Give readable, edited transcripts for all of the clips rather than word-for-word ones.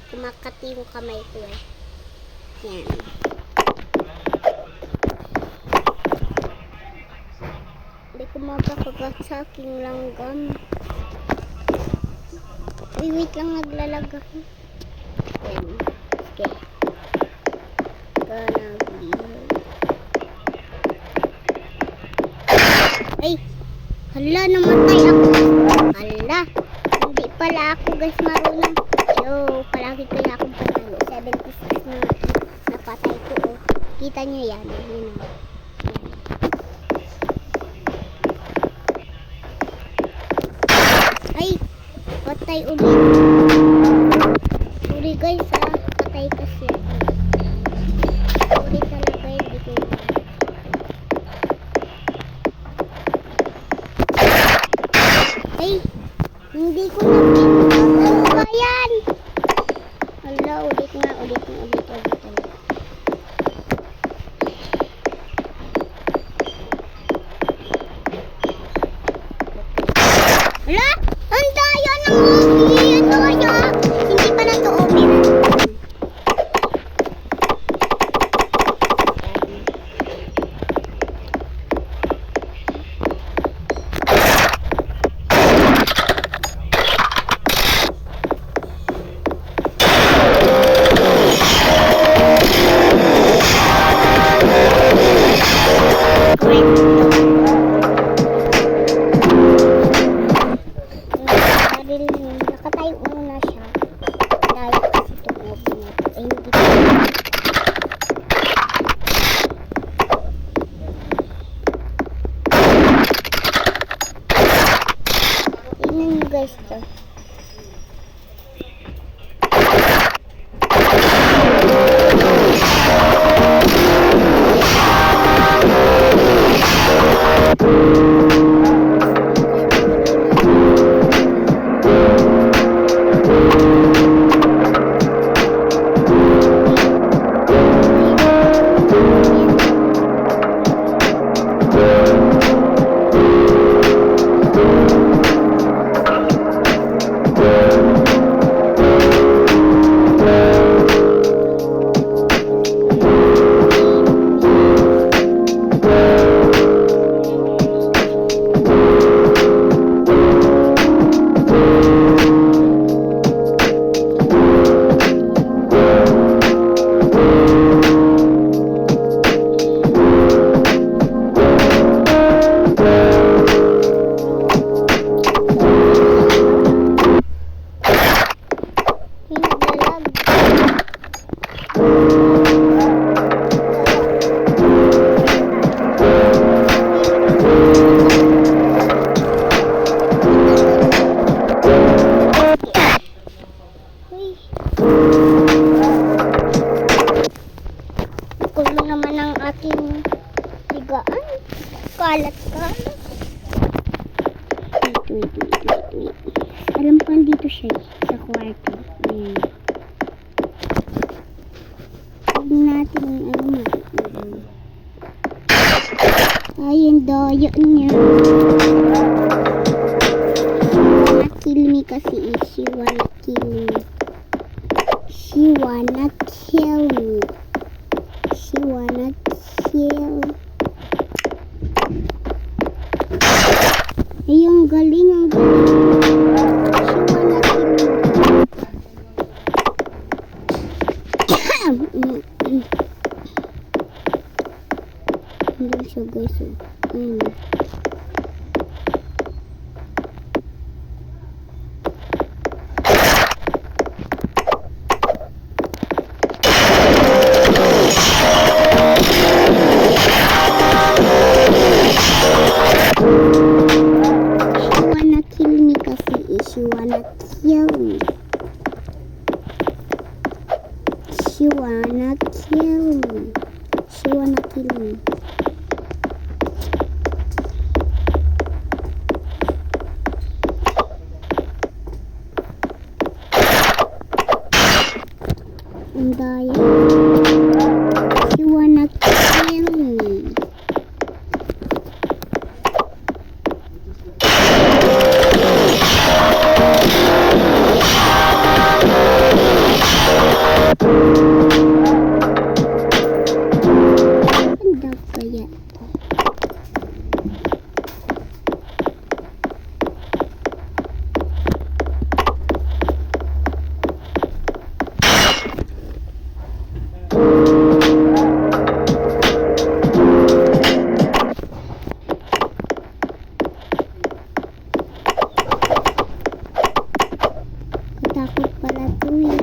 Kumakati yung kamay ko eh. Yan. Hindi ko mapakagat sa aking langgam. Ay, wait lang, naglalag ako. Yan. Okay. Ay! Hala, namatay ako. Hala! Hindi pala ako guys marunong. So, palagi kaya akong panalo. 76 na napatay ko. Oh. Kita nyo yan. Yun, oh. Ay! Patay ulit. Sorry guys ah. Patay kasi ako. Sorry talaga. Hindi ko yun. Ay! Hindi ko na ano ba yan? Hala, ulit na. Hala! Ang daya ng obi! Ano kaya? Hindi pa na to obi. Nakatayo muna siya dahil kasi itong obi na ito ay hindi ko tingnan nyo guys to. Kulong naman ang aking higaan. Kalat-kalat. Wait. Alam ko dito siya sa kwarto. Ayan. Huwag natin ayun daya niya. Kill me kasi she wanna kill me. She wanna kill me. She wanna kill. Ay, ang galing, ang galing. She wanna kill me. Hindi siya guys. She wanna kill me. She wanna kill me. She wanna kill me. Ang daya. She wanna kill me. Ganda kaya to. Katakot pala to eh.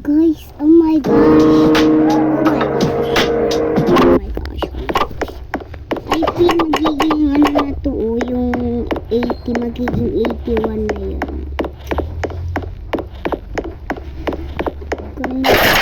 Guys, oh my gosh. Oh my gosh. Oh my gosh. Oh my gosh. I think magiging ano na to oh, yung 80 magiging 81 na yun. Ganun.